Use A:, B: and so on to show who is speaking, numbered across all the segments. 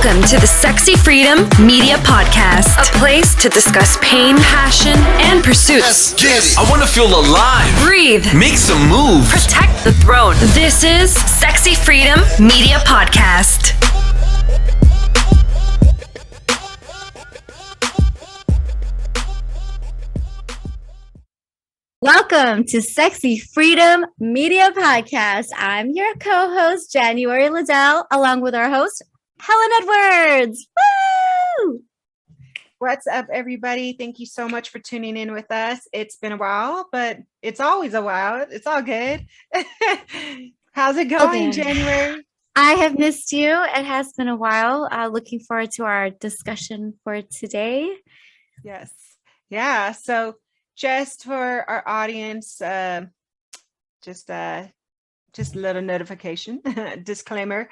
A: Welcome to the Sexy Freedom Media Podcast, a place to discuss pain, passion, and pursuits.
B: Let's get it. I want to feel alive.
A: Breathe.
B: Make some moves.
A: Protect the throne. This is Sexy Freedom Media Podcast.
C: Welcome to Sexy Freedom Media Podcast. I'm your co-host, January Liddell, along with our host, Helen Edwards. Woo!
D: What's up, everybody? Thank you so much for tuning in with us. It's been a while, but it's always a while. It's all good. How's it going, January?
C: I have missed you. It has been a while. Looking forward to our discussion for today.
D: Yes. Yeah. So just for our audience, just a little notification, disclaimer.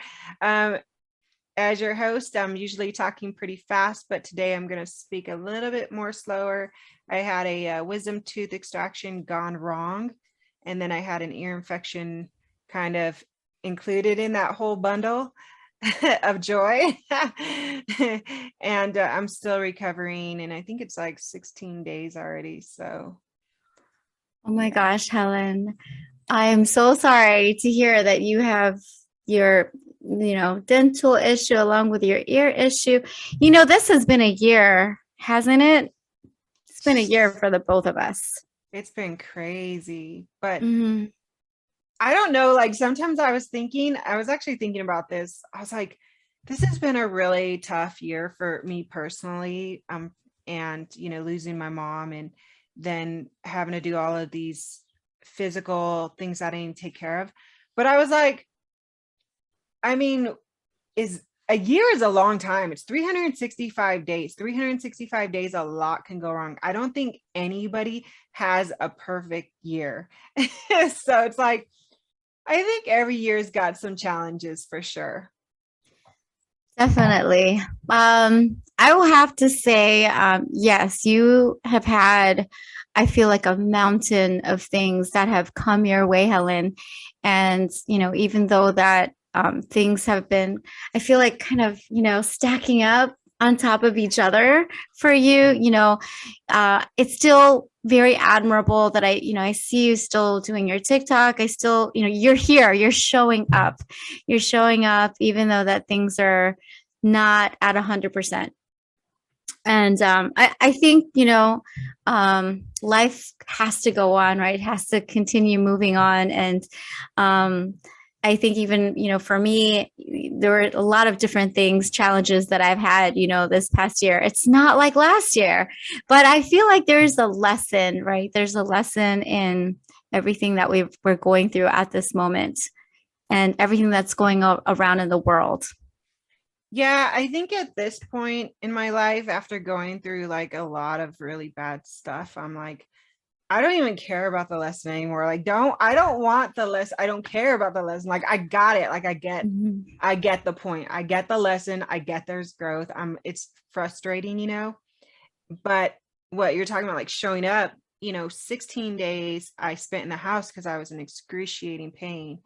D: As your host, I'm usually talking pretty fast, but today I'm going to speak a little bit more slower. I had a wisdom tooth extraction gone wrong, and then I had an ear infection kind of included in that whole bundle of joy. And I'm still recovering, and I think it's like 16 days already. So,
C: oh my gosh, Helen, I am so sorry to hear that you have your dental issue along with your ear issue. This has been a year, hasn't it? It's been a year for the both of us.
D: It's been crazy, but I don't know. Like, sometimes I was actually thinking about this. I was like, this has been a really tough year for me personally. And losing my mom and then having to do all of these physical things that I didn't take care of. But I was like, I mean, a year is a long time. It's 365 days. 365 days, a lot can go wrong. I don't think anybody has a perfect year. So it's like, I think every year's got some challenges for sure.
C: Definitely. I will have to say, yes, you have had, I feel like, a mountain of things that have come your way, Helen. And, even though that things have been, I feel like, kind of, stacking up on top of each other for you, it's still very admirable that I see you still doing your TikTok. I still, you're here, you're showing up, even though that things are not at 100%. And I think, life has to go on, right? It has to continue moving on. And I think even, for me, there were a lot of different things, challenges that I've had, this past year. It's not like last year, but I feel like there's a lesson, right? There's a lesson in everything that we're going through at this moment and everything that's going around in the world.
D: Yeah, I think at this point in my life, after going through like a lot of really bad stuff, I'm like, I don't even care about the lesson anymore. Like, I don't want the lesson. I don't care about the lesson. Like, I got it. Like, I get the point. I get the lesson. I get there's growth. It's frustrating, but what you're talking about, like showing up, 16 days I spent in the house because I was in excruciating pain,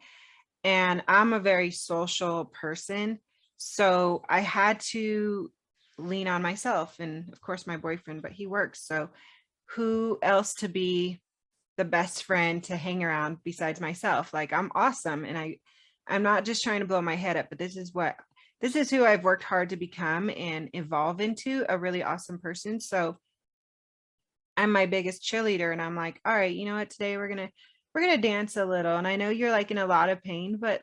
D: and I'm a very social person. So I had to lean on myself and of course my boyfriend, but he works. So who else to be the best friend to hang around besides myself? Like, I'm awesome. And I'm not just trying to blow my head up, but this is who I've worked hard to become and evolve into a really awesome person. So I'm my biggest cheerleader, and I'm like, all right, you know what, today we're going to dance a little. And I know you're like in a lot of pain, but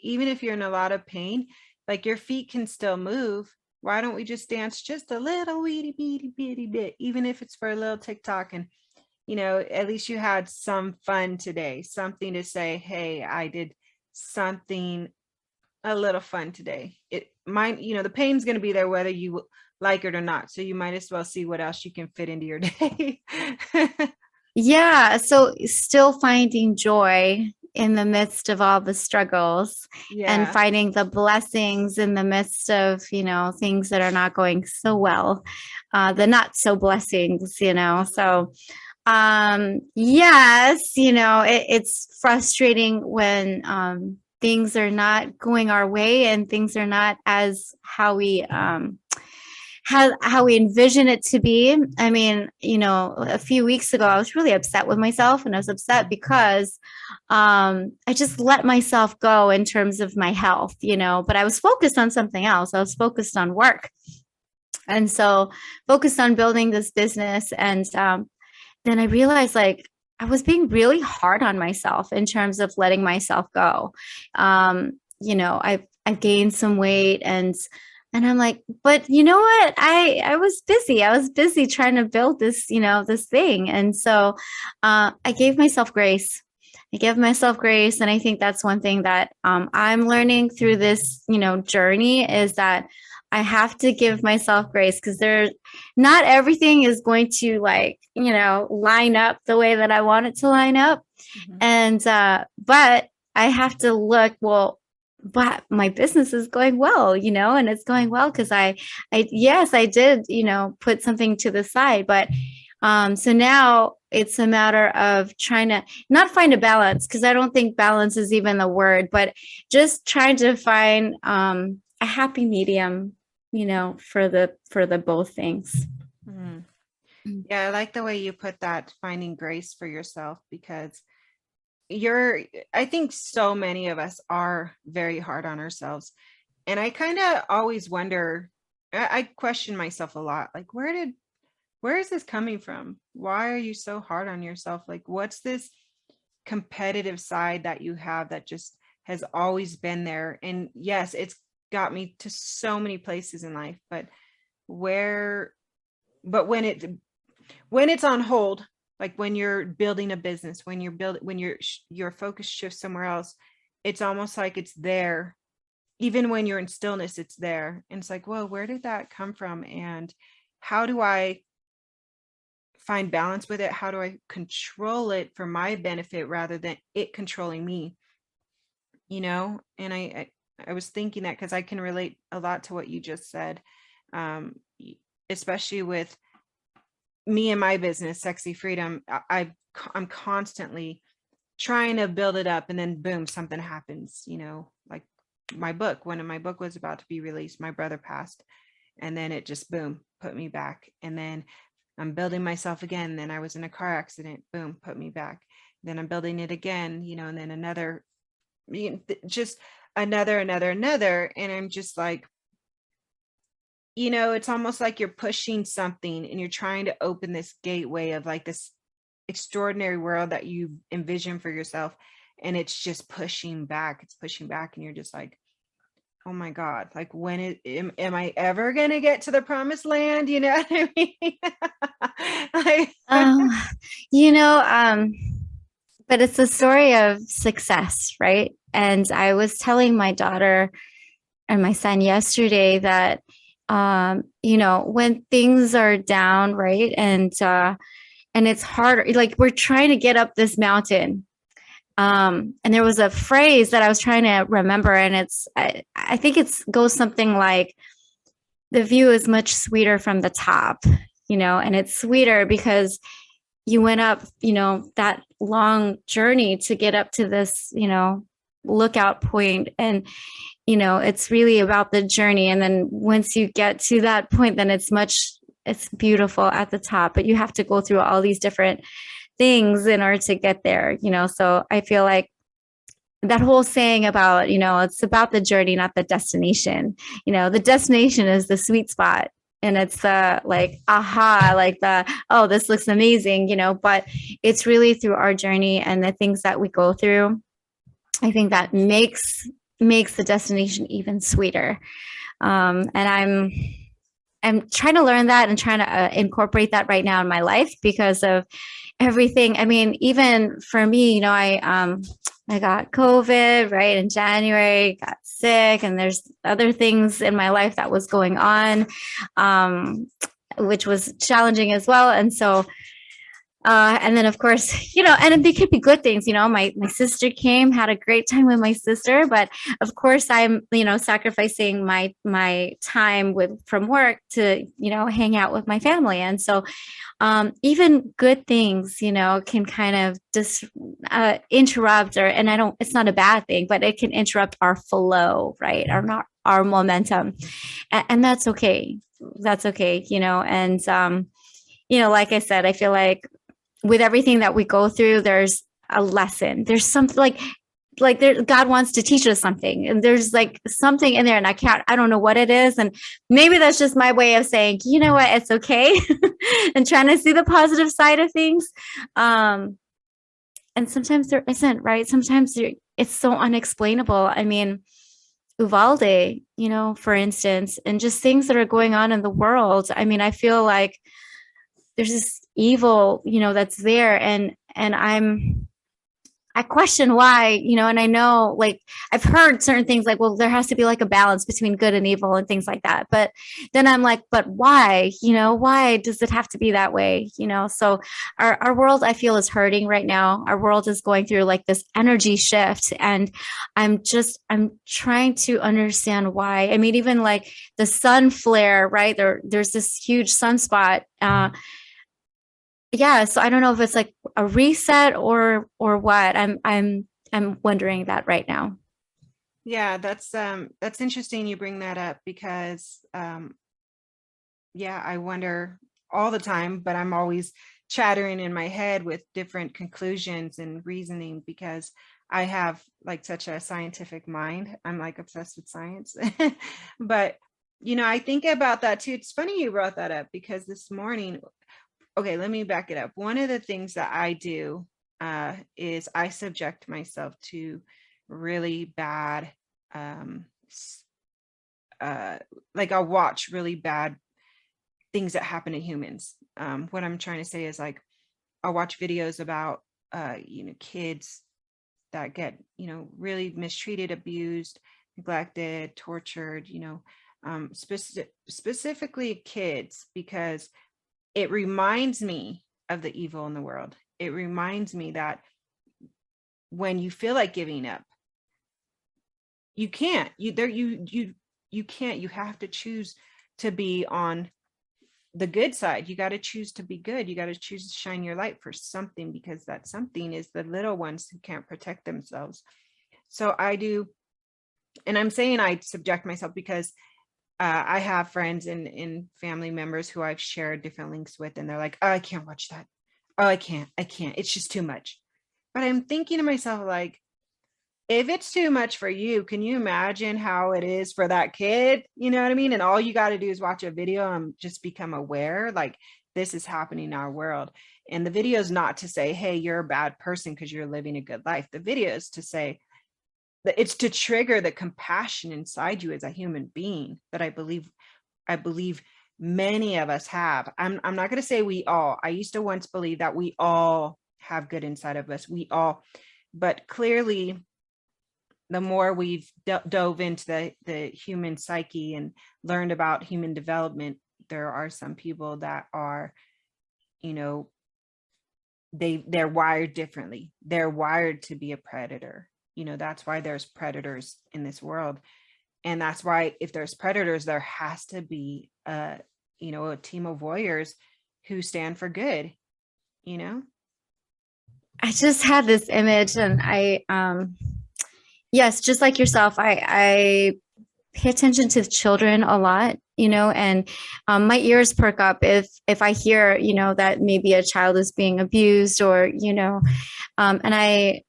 D: even if you're in a lot of pain, like your feet can still move. Why don't we just dance just a little bitty bit, even if it's for a little TikTok, and, at least you had some fun today, something to say, hey, I did something a little fun today. The pain's going to be there whether you like it or not. So you might as well see what else you can fit into your day.
C: Yeah. So still finding joy in the midst of all the struggles, and finding the blessings in the midst of, things that are not going so well, the not so blessings, so yes, it's frustrating when things are not going our way and things are not as how we envision it to be. I mean, a few weeks ago, I was really upset with myself, and I was upset because I just let myself go in terms of my health, but I was focused on something else. I was focused on work. And so focused on building this business. And then I realized like I was being really hard on myself in terms of letting myself go. I've gained some weight, and I'm like, but you know what? I was busy. I was busy trying to build this, this thing. And so I gave myself grace. I give myself grace. And I think that's one thing that I'm learning through this, journey, is that I have to give myself grace, because not everything is going to line up the way that I want it to line up. Mm-hmm. And, but I have to look, well, but my business is going well, and it's going well because yes, I did, put something to the side, but so now it's a matter of trying to not find a balance, because I don't think balance is even the word, but just trying to find a happy medium, for the both things.
D: Mm. Yeah, I like the way you put that, finding grace for yourself, because I think so many of us are very hard on ourselves. And I kind of always wonder, I question myself a lot, like, where is this coming from? Why are you so hard on yourself? Like, what's this competitive side that you have that just has always been there? And yes, it's got me to so many places in life, but when it's on hold, like when you're building a business, when your focus shifts somewhere else, it's almost like it's there. Even when you're in stillness, it's there. And it's like, well, where did that come from? And how do I find balance with it? How do I control it for my benefit rather than it controlling me? And I was thinking that because I can relate a lot to what you just said, especially with me and my business, Sexy Freedom. I'm constantly trying to build it up, and then boom, something happens, like when my book was about to be released, my brother passed, and then it just boom, put me back. And then I'm building myself again. Then I was in a car accident, boom, put me back. Then I'm building it again, and then another, just another. And I'm just like, it's almost like you're pushing something and you're trying to open this gateway of like this extraordinary world that you envision for yourself. And it's just pushing back. It's pushing back. And you're just like, oh my God, like am I ever going to get to the promised land? You know what I
C: mean? But it's a story of success, right? And I was telling my daughter and my son yesterday that when things are down, right, and it's harder, like we're trying to get up this mountain, and there was a phrase that I was trying to remember, and I think it goes something like, the view is much sweeter from the top, and it's sweeter because you went up, that long journey to get up to this, lookout point. And it's really about the journey. And then once you get to that point, then it's beautiful at the top, but you have to go through all these different things in order to get there, so I feel like that whole saying about, it's about the journey, not the destination. The destination is the sweet spot. And it's like, aha, like oh, this looks amazing, but it's really through our journey and the things that we go through. I think that makes the destination even sweeter. And I'm trying to learn that and trying to incorporate that right now in my life because of everything. I mean, even for me, I got COVID, right, in January, got sick, and there's other things in my life that was going on, which was challenging as well. And so And then of course, and it could be good things, my sister came, had a great time with my sister, but of course I'm, sacrificing my time from work to, hang out with my family. And so, even good things, can kind of just interrupt it's not a bad thing, but it can interrupt our flow, right? Our momentum. And that's okay. That's okay. And, like I said, I feel like with everything that we go through, there's a lesson. There's something like there, God wants to teach us something, and there's like something in there, and I don't know what it is. And maybe that's just my way of saying, you know what, it's okay. And trying to see the positive side of things. And sometimes there isn't, right? Sometimes it's so unexplainable. I mean, Uvalde, for instance, and just things that are going on in the world. I mean, I feel like there's this evil, that's there. And I question why, and I know, like, I've heard certain things like, well, there has to be like a balance between good and evil and things like that. But then I'm like, but why, why does it have to be that way? So our world, I feel, is hurting right now. Our world is going through like this energy shift. And I'm trying to understand why. I mean, even like the sun flare, right? There's this huge sunspot. Yeah, so I don't know if it's like a reset or what. I'm wondering that right now.
D: Yeah, that's interesting you bring that up because yeah, I wonder all the time, but I'm always chattering in my head with different conclusions and reasoning because I have like such a scientific mind. I'm like obsessed with science. But I think about that too. It's funny you brought that up because this morning, okay, let me back it up. One of the things that I do is I subject myself to really bad, like I'll watch really bad things that happen to humans. What I'm trying to say is like, I'll watch videos about, kids that get, really mistreated, abused, neglected, tortured, specifically kids, because it reminds me of the evil in the world. It reminds me that when you feel like giving up, you can't. You can't. You have to choose to be on the good side. You got to choose to be good. You got to choose to shine your light for something, because that something is the little ones who can't protect themselves. So I do, and I'm saying I subject myself because I have friends and family members who I've shared different links with, and they're like, oh, I can't watch that. Oh, I can't. It's just too much. But I'm thinking to myself, like, if it's too much for you, can you imagine how it is for that kid? You know what I mean? And all you got to do is watch a video and just become aware, like, this is happening in our world. And the video is not to say, hey, you're a bad person because you're living a good life. The video is to say, it's to trigger the compassion inside you as a human being that I believe many of us have. I'm not going to say we all. I used to once believe that we all have good inside of us. We all, but clearly the more we've dove into the human psyche and learned about human development, there are some people that are, they're wired differently. They're wired to be a predator. That's why there's predators in this world. And that's why if there's predators, there has to be a team of warriors who stand for good,
C: I just had this image, and yes, just like yourself, I pay attention to children a lot, and my ears perk up if I hear, that maybe a child is being abused or, and I,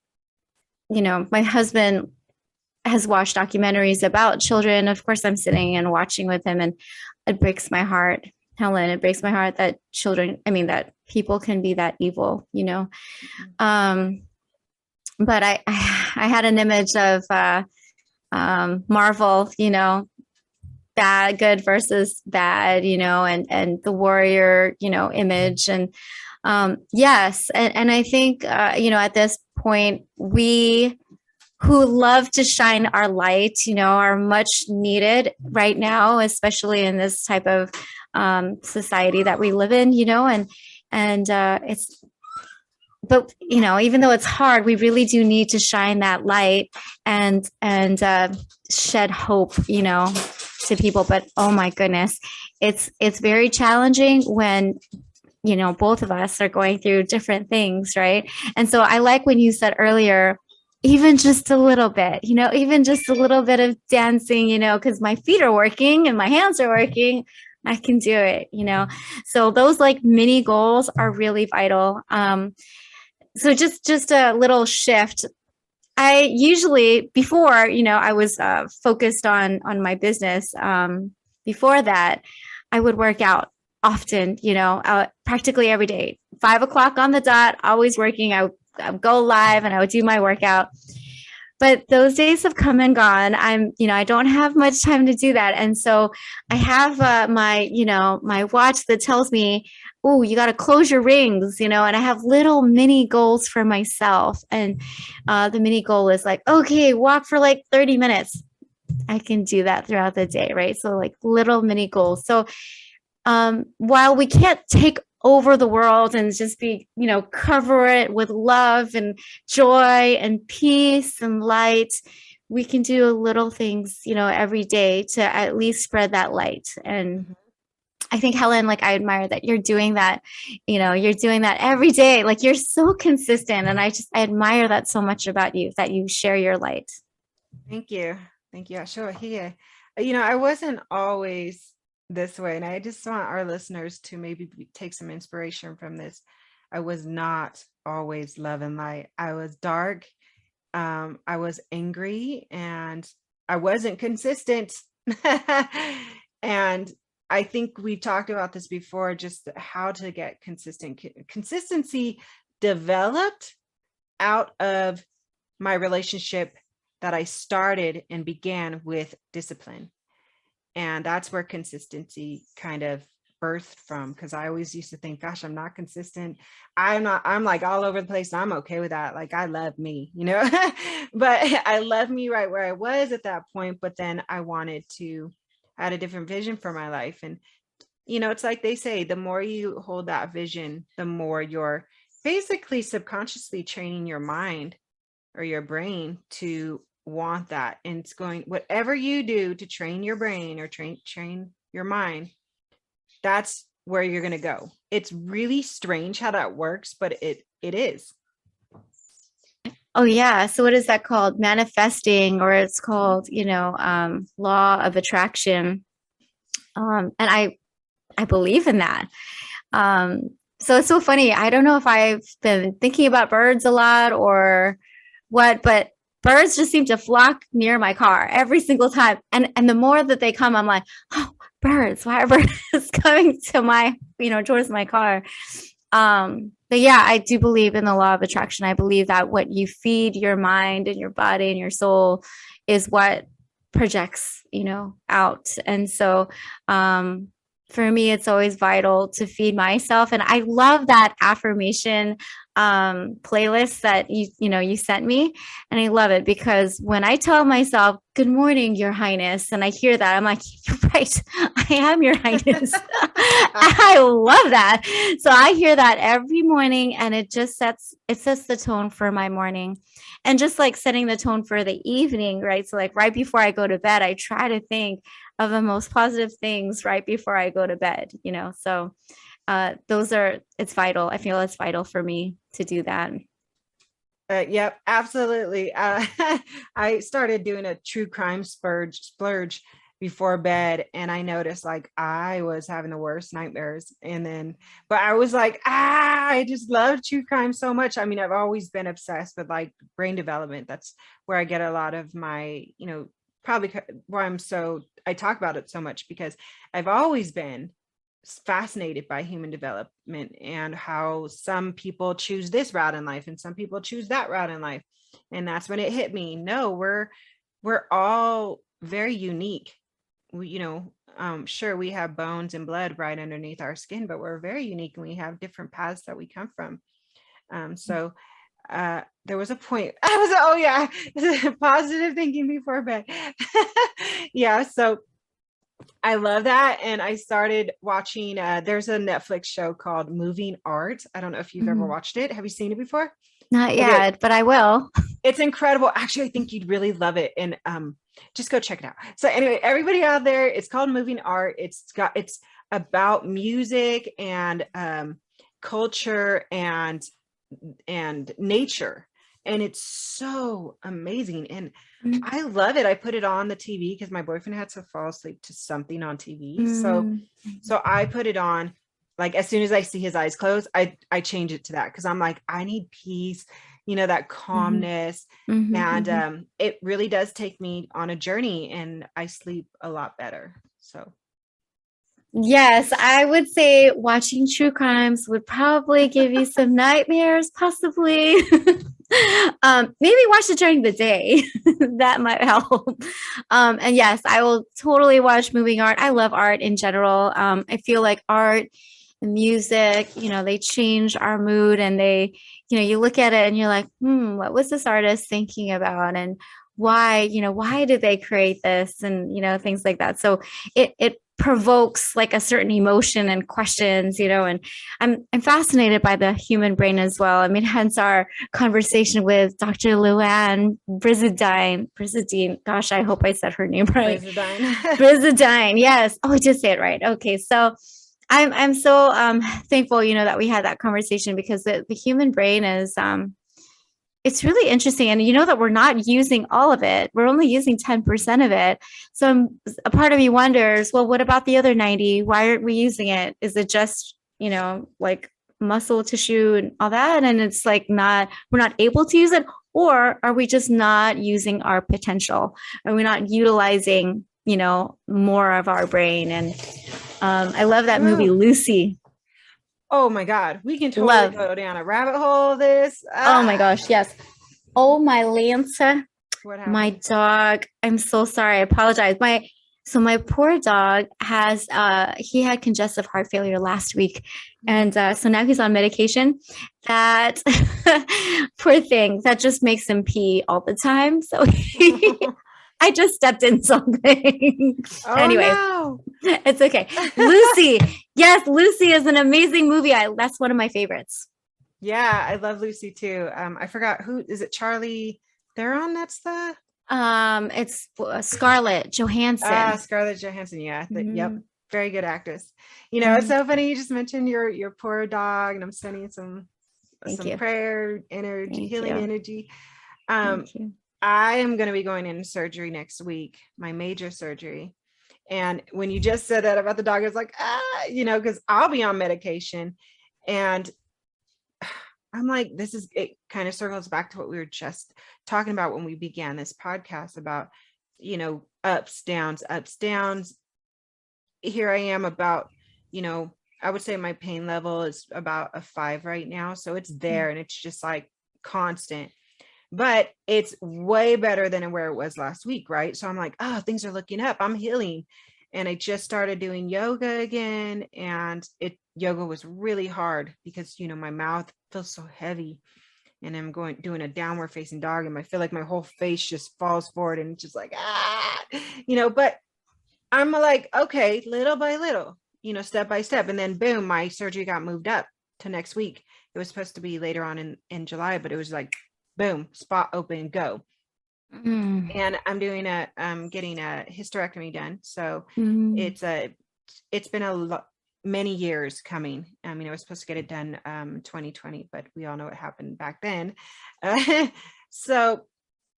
C: my husband has watched documentaries about children. Of course, I'm sitting and watching with him, and it breaks my heart, Helen. It breaks my heart that that people can be that evil, But I had an image of Marvel, bad, good versus bad, and the warrior, image. And yes. And I think, at this point, we who love to shine our light, are much needed right now, especially in this type of society that we live in, and it's but even though it's hard, we really do need to shine that light and shed hope, to people. But oh my goodness, it's very challenging when both of us are going through different things, right? And so I like when you said earlier, even just a little bit, even just a little bit of dancing, because my feet are working and my hands are working. I can do it, So those like mini goals are really vital. So just a little shift. I usually before, I was focused on my business. Before that, I would work out often, practically every day, 5 o'clock on the dot, always working. I would go live and I would do my workout. But those days have come and gone. I don't have much time to do that. And so I have my watch that tells me, oh, you got to close your rings, and I have little mini goals for myself. And the mini goal is like, okay, walk for like 30 minutes. I can do that throughout the day, right? So like little mini goals. So while we can't take over the world and just be, cover it with love and joy and peace and light, we can do little things, every day to at least spread that light. And I think, Helen, like, I admire that you're doing that, you're doing that every day. Like, you're so consistent. And I admire that so much about you, that you share your light.
D: Thank you. Sure. Here, I wasn't always this way. And I just want our listeners to maybe take some inspiration from this. I was not always love and light. I was dark. I was angry, and I wasn't consistent. And I think we talked about this before, just how to get consistency developed out of my relationship that I started and began with discipline. And that's where consistency kind of birthed from, because I always used to think, gosh, I'm not consistent. I'm like all over the place. And I'm okay with that. Like, I love me, but I love me right where I was at that point. But then I had a different vision for my life. And, it's like they say, the more you hold that vision, the more you're basically subconsciously training your mind or your brain to want that. And it's going, whatever you do to train your brain or train your mind, that's where you're going to go. It's really strange how that works, but it is.
C: Oh yeah. So what is that called? Manifesting, or it's called, law of attraction. And I believe in that. So it's so funny. I don't know if I've been thinking about birds a lot or what, but birds just seem to flock near my car every single time. And the more that they come, I'm like, oh, birds, why are birds coming to my, towards my car? But yeah, I do believe in the law of attraction. I believe that what you feed your mind and your body and your soul is what projects, out. And so, for me, it's always vital to feed myself. And I love that affirmation playlist that you sent me. And I love it because when I tell myself, good morning, Your Highness, and I hear that, I'm like, you're right. I am Your Highness. I love that. So I hear that every morning, and it sets the tone for my morning. And just like setting the tone for the evening, right? So like right before I go to bed, I try to think of the most positive things right before I go to bed, so it's vital. I feel it's vital for me to do that.
D: Yep, absolutely. I started doing a true crime splurge before bed, and I noticed like I was having the worst nightmares. But I was like, I just love true crime so much. I mean, I've always been obsessed with like brain development. That's where I get a lot of my, probably why I talk about it so much, because I've always been fascinated by human development and how some people choose this route in life and some people choose that route in life. And that's when it hit me. No, we're all very unique. We, sure, we have bones and blood right underneath our skin, but we're very unique and we have different paths that we come from. So there was a point positive thinking before bed. Yeah. So I love that. And I started watching, there's a Netflix show called Moving Art. I don't know if you've ever
C: Mhm.
D: watched it. Have you seen it before?
C: Not
D: Okay.
C: yet, but I will.
D: It's incredible. Actually, I think you'd really love it. And just go check it out. So anyway, everybody out there, it's called Moving Art. It's about music and culture and nature. And it's so amazing. And I love it. I put it on the TV because my boyfriend had to fall asleep to something on TV. So I put it on, like as soon as I see his eyes close, I change it to that because I'm like, I need peace, that calmness. And it really does take me on a journey, and I sleep a lot better. So
C: Yes, I would say watching true crimes would probably give you some nightmares, possibly. Maybe watch it during the day. That might help. And yes, I will totally watch moving art. I love art in general. I feel like art and music, they change our mood, and you look at it and you're like, what was this artist thinking about? And why did they create this? And, things like that. So it provokes like a certain emotion and questions, and I'm fascinated by the human brain as well. I mean, hence our conversation with Dr. Luann Brizadine. Gosh, I hope I said her name right. Brizadine. Yes. Oh, I did say it right. Okay. So I'm so thankful, that we had that conversation, because the human brain is it's really interesting. And that we're not using all of it. We're only using 10% of it. So a part of me wonders, well, what about the other 90? Why aren't we using it? Is it just, like muscle tissue and all that? And it's like we're not able to use it? Or are we just not using our potential? Are we not utilizing, more of our brain? And I love that movie, Lucy.
D: Oh my God, we can totally go down a rabbit hole of this.
C: Oh my gosh, yes. Oh my Lanta.
D: What happened?
C: My dog. I'm so sorry. I apologize. My poor dog has he had congestive heart failure last week. And so now he's on medication. That poor thing, that just makes him pee all the time. So I just stepped in something. Anyway,
D: no.
C: It's okay. Lucy. Yes, Lucy is an amazing movie. That's one of my favorites.
D: Yeah, I love Lucy too. I forgot who is it. Charlie Theron. That's the.
C: It's Scarlett Johansson.
D: Scarlett Johansson. Yeah. Yep. Very good actress. It's so funny. You just mentioned your poor dog, and I'm sending some prayer energy, healing energy. I am going to be going in surgery next week, my major surgery. And when you just said that about the dog, it's like, because I'll be on medication. And I'm like, it kind of circles back to what we were just talking about when we began this podcast about, ups, downs. Here I am about, I would say my pain level is about a 5 right now. So it's there, and it's just like constant. But it's way better than where it was last week, right? So I'm like, oh, things are looking up. I'm healing. And I just started doing yoga again. And yoga was really hard because, my mouth feels so heavy. And I'm doing a downward facing dog. And I feel like my whole face just falls forward, and it's just like, but I'm like, okay, little by little, step by step. And then boom, my surgery got moved up to next week. It was supposed to be later on in July, but it was like, boom, spot open, go. And I'm getting a hysterectomy done. So it's been many years coming. I mean, I was supposed to get it done 2020, but we all know what happened back then. So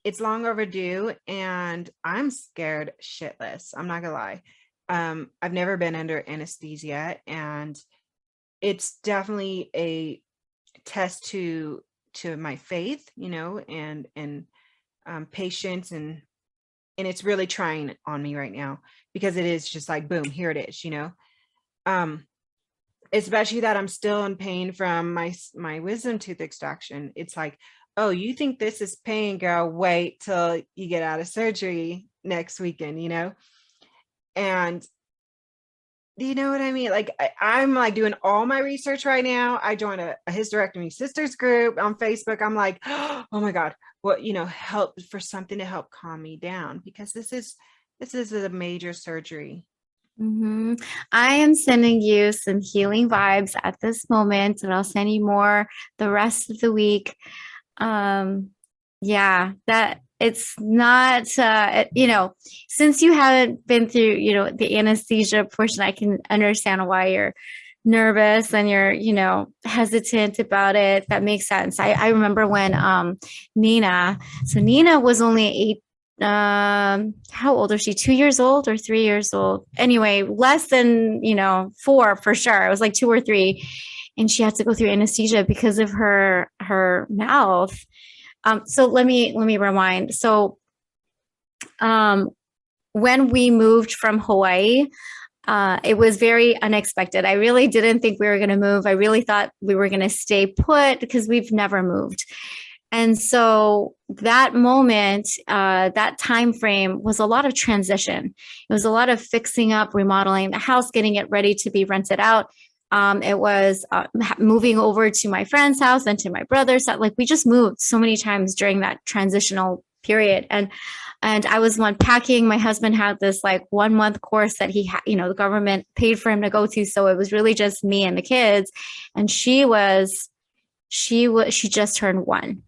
D: it's long overdue, and I'm scared shitless. I'm not gonna lie. I've never been under anesthesia, and it's definitely a test to my faith, and patience, and it's really trying on me right now, because it is just like, boom, here it is, especially that I'm still in pain from my wisdom tooth extraction. It's like, oh, you think this is pain, girl? Wait till you get out of surgery next weekend, and you know what I mean? Like, I'm like doing all my research right now. I joined a hysterectomy sisters group on Facebook. I'm like, oh my God, what, help for something to help calm me down, because this is a major surgery.
C: Hmm. I am sending you some healing vibes at this moment, and I'll send you more the rest of the week. Um, yeah, that it's not, since you haven't been through, the anesthesia portion, I can understand why you're nervous and you're, hesitant about it. That makes sense. I remember when Nina was only how old is she? 2 years old or 3 years old? Anyway, less than, 4 for sure. It was like 2 or 3. And she had to go through anesthesia because of her mouth. So let me rewind. So um, when we moved from Hawaii, it was very unexpected. I really didn't think we were going to move. I really thought we were going to stay put because we've never moved. And so that moment, that time frame was a lot of transition. It was a lot of fixing up, remodeling the house, getting it ready to be rented out. It was moving over to my friend's house and to my brother's house. Like we just moved so many times during that transitional period. And I was one packing. My husband had this like 1 month course that he had, the government paid for him to go to. So it was really just me and the kids. And she just turned 1.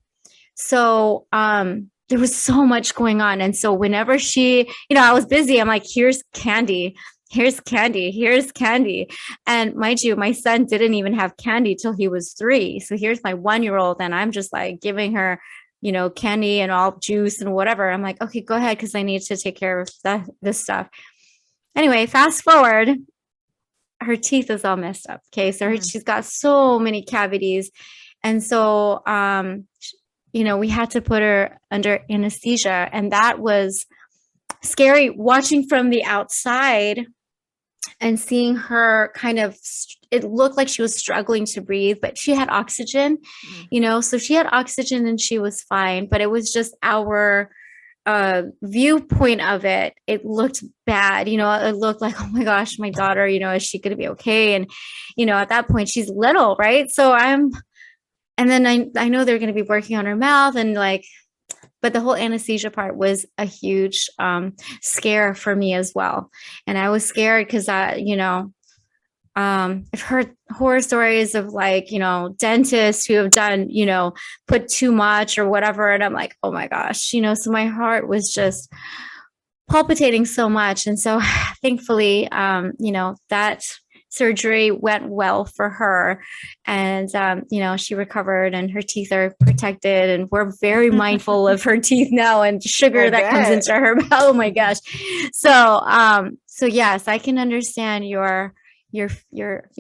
C: So there was so much going on. And so whenever I was busy, I'm like, here's candy. Here's candy. Here's candy. And mind you, my son didn't even have candy till he was 3. So here's my 1-year-old, and I'm just like giving her, candy and all juice and whatever. I'm like, okay, go ahead, because I need to take care of this stuff. Anyway, fast forward, her teeth is all messed up. Okay, so she's got so many cavities, and so we had to put her under anesthesia, and that was scary watching from the outside and seeing her kind of, it looked like she was struggling to breathe, but she had oxygen, so she had oxygen and she was fine, but it was just our viewpoint of it. It looked bad. It looked like, oh my gosh, my daughter, is she going to be okay? And, at that point she's little, right? And then I know they're going to be working on her mouth and like, but the whole anesthesia part was a huge scare for me as well. And I was scared because I've heard horror stories of like, dentists who have done, put too much or whatever. And I'm like, oh my gosh, so my heart was just palpitating so much. And so thankfully, that surgery went well for her, and she recovered and her teeth are protected, and we're very mindful of her teeth now and sugar that comes into her mouth. Oh my gosh. So yes, I can understand your fear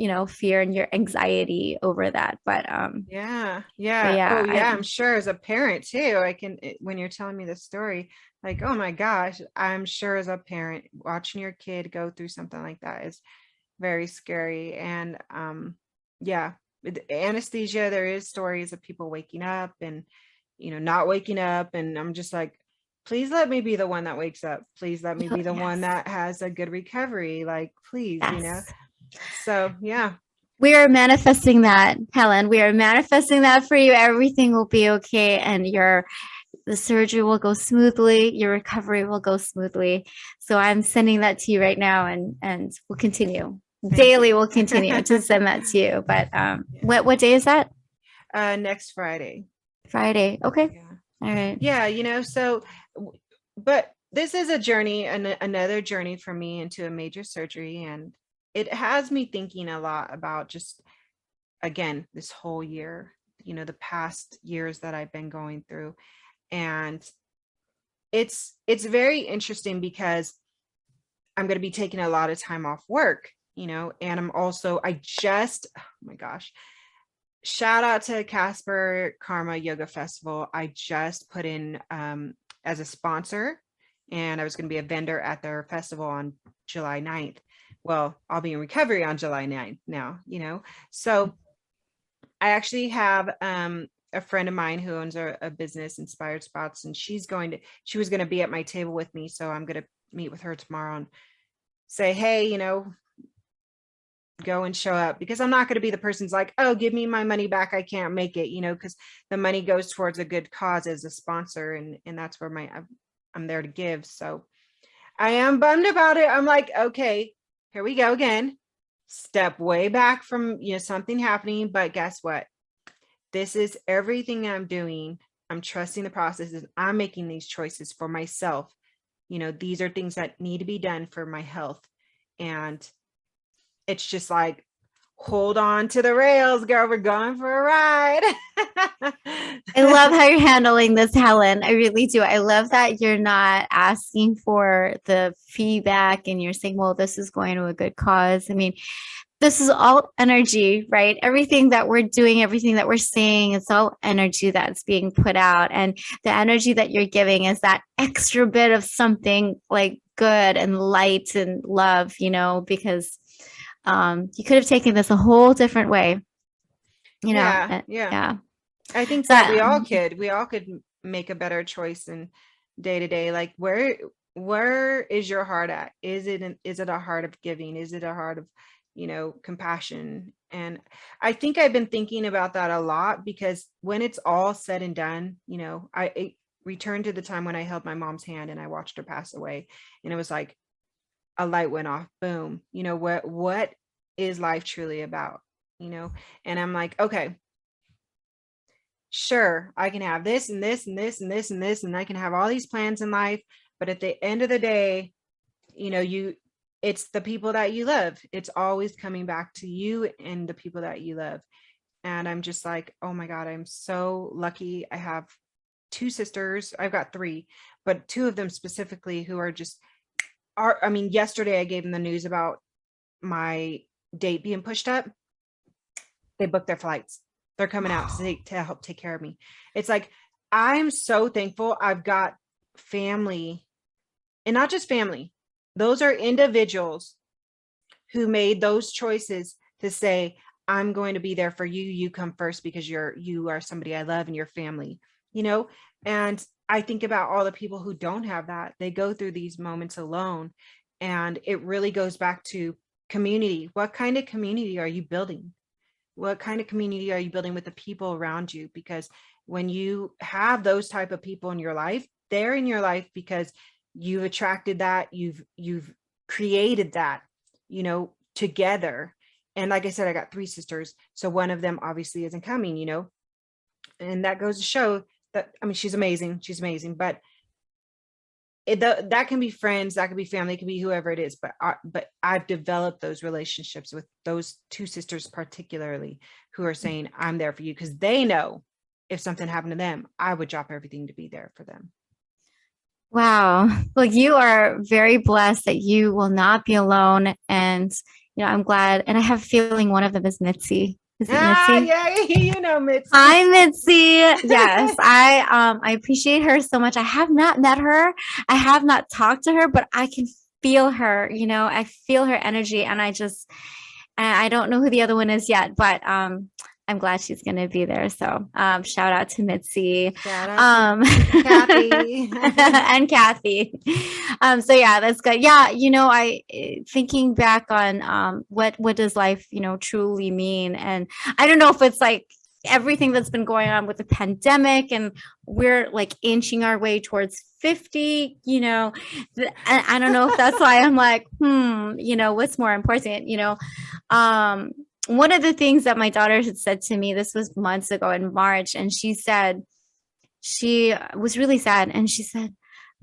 C: and your anxiety over that, but
D: yeah. Oh
C: yeah,
D: I'm sure as a parent too, when you're telling me this story, like, oh my gosh, I'm sure as a parent watching your kid go through something like that is very scary. And with anesthesia, there is stories of people waking up and not waking up, and I'm just like, please let me be the one that wakes up. Please let me be the one that has a good recovery, like, please. So yeah,
C: we are manifesting that, Helen. We are manifesting that for you. Everything will be okay, and the surgery will go smoothly. Your recovery will go smoothly. So I'm sending that to you right now, and we'll continue. Daily we'll continue to send that to you. But what day is that?
D: Next Friday.
C: Okay.
D: Yeah.
C: All right.
D: Yeah, but this is a journey, another journey for me into a major surgery, and it has me thinking a lot about just, again, this whole year, the past years that I've been going through. And it's very interesting because I'm going to be taking a lot of time off work, and I'm also, oh my gosh, shout out to Casper Karma Yoga Festival. I just put in as a sponsor, and I was going to be a vendor at their festival on July 9th. Well, I'll be in recovery on July 9th now, So I actually have a friend of mine who owns a business, Inspired Spots, and she was going to be at my table with me. So I'm going to meet with her tomorrow and say, hey, go and show up, because I'm not going to be the person's like, oh, give me my money back, I can't make it, because the money goes towards a good cause as a sponsor, and that's where I'm there to give. So I am bummed about it. I'm like, okay, here we go again. Step way back from, something happening. But guess what? This is everything I'm doing. I'm trusting the process, and I'm making these choices for myself. These are things that need to be done for my health. And it's just like, hold on to the rails, girl. We're going for a ride.
C: I love how you're handling this, Helen. I really do. I love that you're not asking for the feedback and you're saying, well, this is going to a good cause. I mean, this is all energy, right? Everything that we're doing, everything that we're saying, it's all energy that's being put out. And the energy that you're giving is that extra bit of something like good and light and love, because you could have taken this a whole different way,
D: Yeah. I think
C: So,
D: that we all could make a better choice in day to day. Like, where is your heart at? Is it a heart of giving? Is it a heart of, compassion? And I think I've been thinking about that a lot, because when it's all said and done, I returned to the time when I held my mom's hand and I watched her pass away, and it was like a light went off. Boom. What is life truly about? And I'm like, okay, sure, I can have this and this and this and this and this, and I can have all these plans in life, but at the end of the day, it's the people that you love. It's always coming back to you and the people that you love. And I'm just like, oh my God, I'm so lucky. I have 2 sisters. I've got 3, but 2 of them specifically who are yesterday I gave them the news about my date being pushed up. They booked their flights. They're coming out to help take care of me. It's like, I'm so thankful I've got family, and not just family. Those are individuals who made those choices to say, I'm going to be there for you. You come first because you are somebody I love and your family, and I think about all the people who don't have that. They go through these moments alone, and it really goes back to community. What kind of community are you building? What kind of community are you building with the people around you? Because when you have those type of people in your life, they're in your life because you've attracted that, you've created that, together. And like I said, I got 3 sisters. So one of them obviously isn't coming, and that goes to show that, she's amazing. She's amazing. But that can be friends, that could be family, it could be whoever it is. But I've developed those relationships with those 2 sisters, particularly, who are saying, I'm there for you, because they know if something happened to them, I would drop everything to be there for them.
C: wow. Well, you are very blessed that you will not be alone. And, I'm glad. And I have a feeling one of them is Mitzi. Is it Mitzi?
D: Yeah, Mitzi.
C: Hi, Mitzi. Yes, I appreciate her so much. I have not met her. I have not talked to her, but I can feel her, I feel her energy, and I don't know who the other one is yet, but I'm glad she's going to be there. So shout out to Mitzi.
D: Shout out to Kathy.
C: And Kathy. So yeah, that's good. Yeah, I thinking back on what does life, truly mean? And I don't know if it's like everything that's been going on with the pandemic, and we're like inching our way towards 50, I don't know if that's why I'm like, what's more important, one of the things that my daughter had said to me, this was months ago in March, and she said, she was really sad. And she said,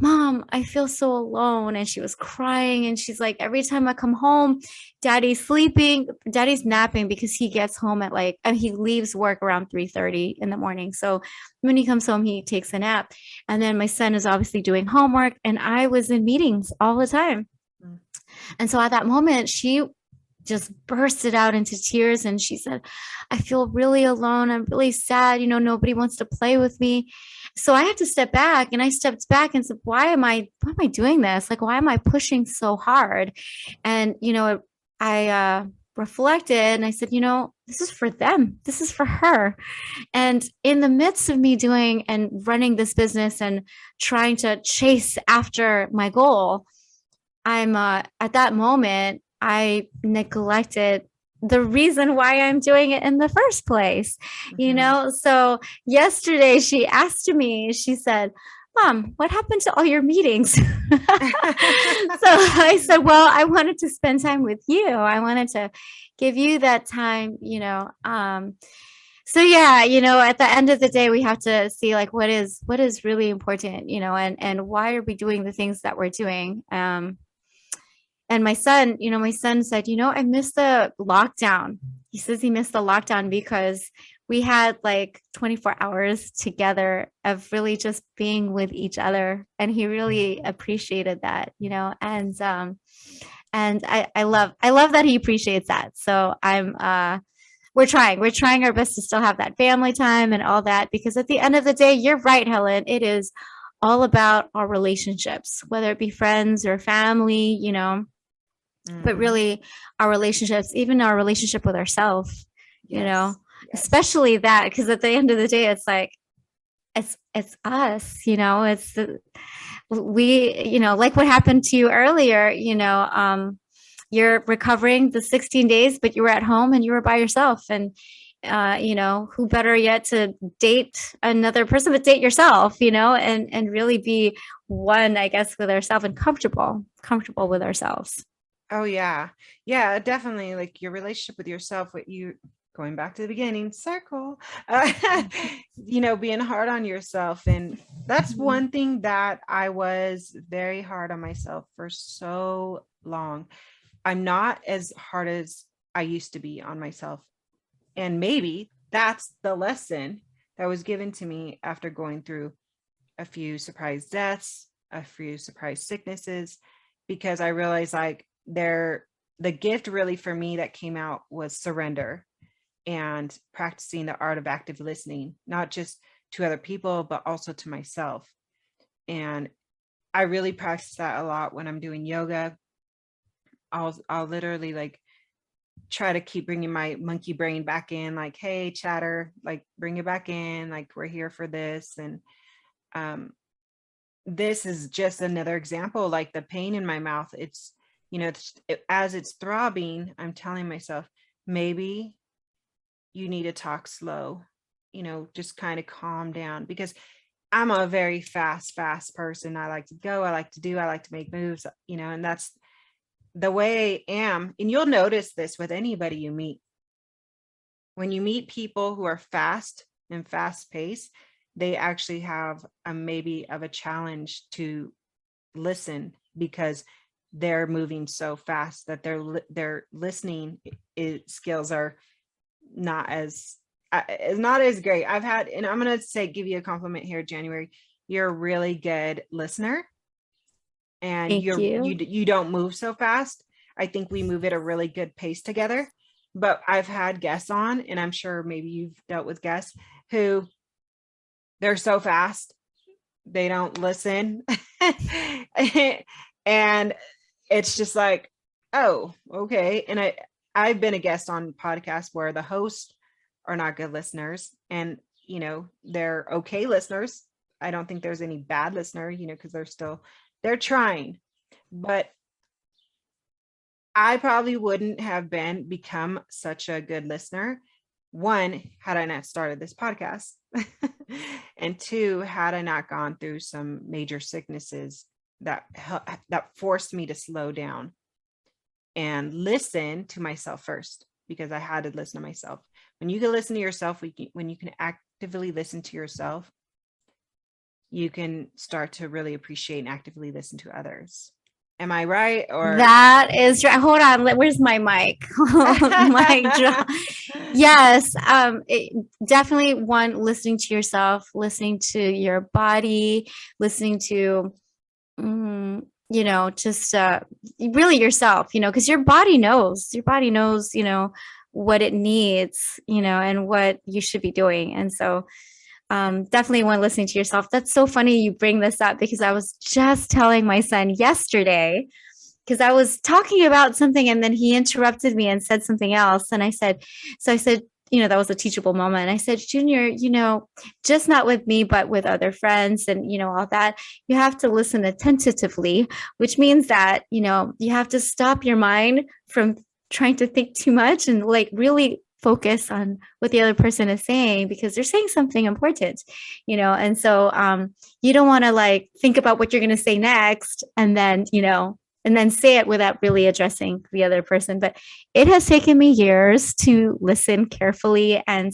C: Mom, I feel so alone. And she was crying. And she's like, every time I come home, Daddy's sleeping, Daddy's napping, because he gets home at he leaves work around 3:30 in the morning. So when he comes home, he takes a nap. And then my son is obviously doing homework, and I was in meetings all the time. And so at that moment, she just bursted out into tears, and she said, I feel really alone. I'm really sad. Nobody wants to play with me. So I had to step back, and I stepped back and said, why am I doing this? Like, why am I pushing so hard? And, I reflected, and I said, this is for them. This is for her. And in the midst of me doing and running this business and trying to chase after my goal, I'm at that moment, I neglected the reason why I'm doing it in the first place, So yesterday she asked me, she said, Mom, what happened to all your meetings? So I said, well, I wanted to spend time with you. I wanted to give you that time, so yeah, at the end of the day, we have to see like what is really important, and why are we doing the things that we're doing? And my son said, I missed the lockdown. He says he missed the lockdown because we had like 24 hours together of really just being with each other. And he really appreciated that, and I love that he appreciates that. So we're trying our best to still have that family time and all that, because at the end of the day, you're right, Helen, it is all about our relationships, whether it be friends or family, but really our relationships, even our relationship with ourselves,
D: Yes.
C: especially that, because at the end of the day, it's like, it's us, like what happened to you earlier, you're recovering the 16 days, but you were at home and you were by yourself. And, who better yet to date another person, but date yourself, and really be one, I guess, with ourselves and comfortable with ourselves.
D: Oh yeah. Yeah, definitely. Like your relationship with yourself, what you going back to the beginning, circle, being hard on yourself. And that's one thing that I was very hard on myself for so long. I'm not as hard as I used to be on myself. And maybe that's the lesson that was given to me after going through a few surprise deaths, a few surprise sicknesses, because I realized like the gift really for me that came out was surrender and practicing the art of active listening, not just to other people, but also to myself. And I really practice that a lot when I'm doing yoga. I'll literally like try to keep bringing my monkey brain back in, like, hey, chatter, like bring it back in, like we're here for this. And this is just another example, like the pain in my mouth. It's, as it's throbbing, I'm telling myself, maybe you need to talk slow, just kind of calm down, because I'm a very fast person. I like to go, I like to make moves, and that's the way I am. And you'll notice this with anybody you meet. When you meet people who are fast and fast paced, they actually have maybe of a challenge to listen, because they're moving so fast that their listening skills are not as great. I've had, and I'm going to give you a compliment here, January. You're a really good listener. And
C: Thank you.
D: You don't move so fast. I think we move at a really good pace together. But I've had guests on, and I'm sure maybe you've dealt with guests who they're so fast, they don't listen. And it's just like, oh, okay. And I've been a guest on podcasts where the hosts are not good listeners, and they're okay listeners. I don't think there's any bad listener, because they're trying. But I probably wouldn't have become such a good listener. One, had I not started this podcast, and two, had I not gone through some major sicknesses that forced me to slow down and listen to myself first, because I had to listen to myself. When you can listen to yourself, when you can actively listen to yourself, you can start to really appreciate and actively listen to others. Am I right? Or
C: that is right. Hold on. Where's my mic? Mic drop. Yes. Definitely one, listening to yourself, listening to your body, listening to, just really yourself, because your body knows, what it needs, and what you should be doing. And so definitely one, listening to yourself. That's so funny you bring this up, because I was just telling my son yesterday, because I was talking about something and then he interrupted me and said something else. And I said, that was a teachable moment. And I said, Junior, just not with me, but with other friends and, all that, you have to listen attentively, which means that, you have to stop your mind from trying to think too much and like really focus on what the other person is saying because they're saying something important, and so you don't want to like think about what you're going to say next and then say it without really addressing the other person. But it has taken me years to listen carefully, and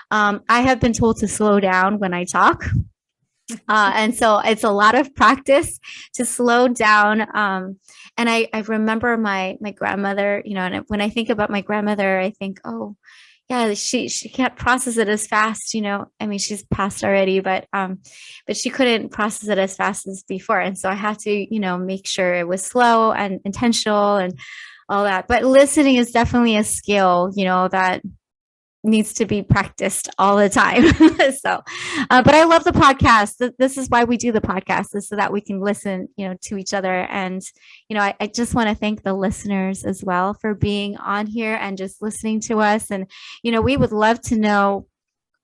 C: I have been told to slow down when I talk. And so it's a lot of practice to slow down. And I remember my grandmother, and when I think about my grandmother, I think, oh, yeah, she can't process it as fast, I mean, she's passed already, but she couldn't process it as fast as before. And so I had to, make sure it was slow and intentional and all that. But listening is definitely a skill, that needs to be practiced all the time. So, but I love the podcast. This is why we do the podcast, is so that we can listen, to each other. And, I just want to thank the listeners as well for being on here and just listening to us. And, we would love to know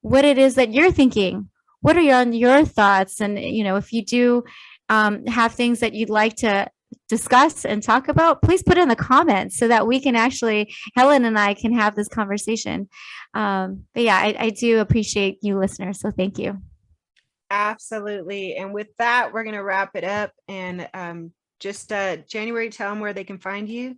C: what it is that you're thinking. What are your thoughts? And, if you do have things that you'd like to discuss and talk about, please put in the comments so that we can actually, Helen and I can have this conversation. But yeah, I do appreciate you listeners. So thank you.
D: Absolutely. And with that, we're going to wrap it up. And just January, tell them where they can find you.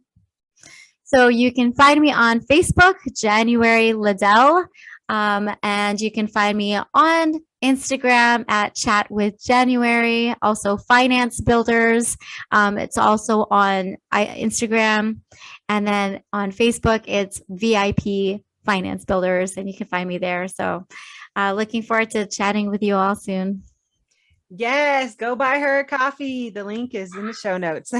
C: So you can find me on Facebook, January Liddell. And you can find me on Instagram at Chat with January, also Finance Builders. It's also on Instagram. And then on Facebook, it's VIP Finance Builders, and you can find me there. So looking forward to chatting with you all soon.
D: Yes, go buy her a coffee. The link is in the show notes.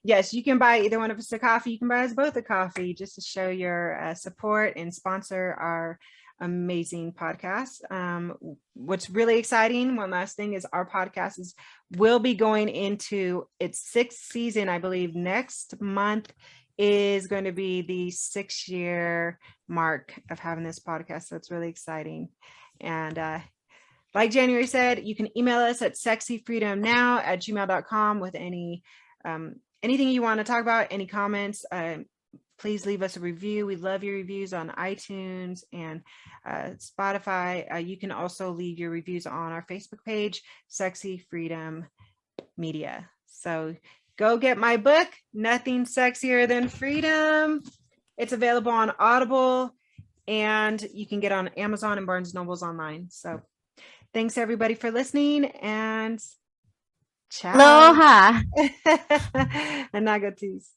D: Yes, you can buy either one of us a coffee. You can buy us both a coffee just to show your support and sponsor our amazing podcast. What's really exciting, one last thing, is our podcast will be going into its 6th season. I believe next month is going to be the 6-year mark of having this podcast. So it's really exciting. And like January said, you can email us at SexyFreedomNow@gmail.com with anything you want to talk about, any comments. Please leave us a review. We love your reviews on iTunes and Spotify. You can also leave your reviews on our Facebook page, Sexy Freedom Media. So go get my book, Nothing Sexier Than Freedom. It's available on Audible, and you can get on Amazon and Barnes & Noble's online. So thanks everybody for listening, and ciao.
C: Aloha.
D: And nagatis.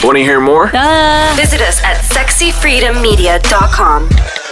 B: Want to hear more?
A: Visit us at SexyFreedomMedia.com.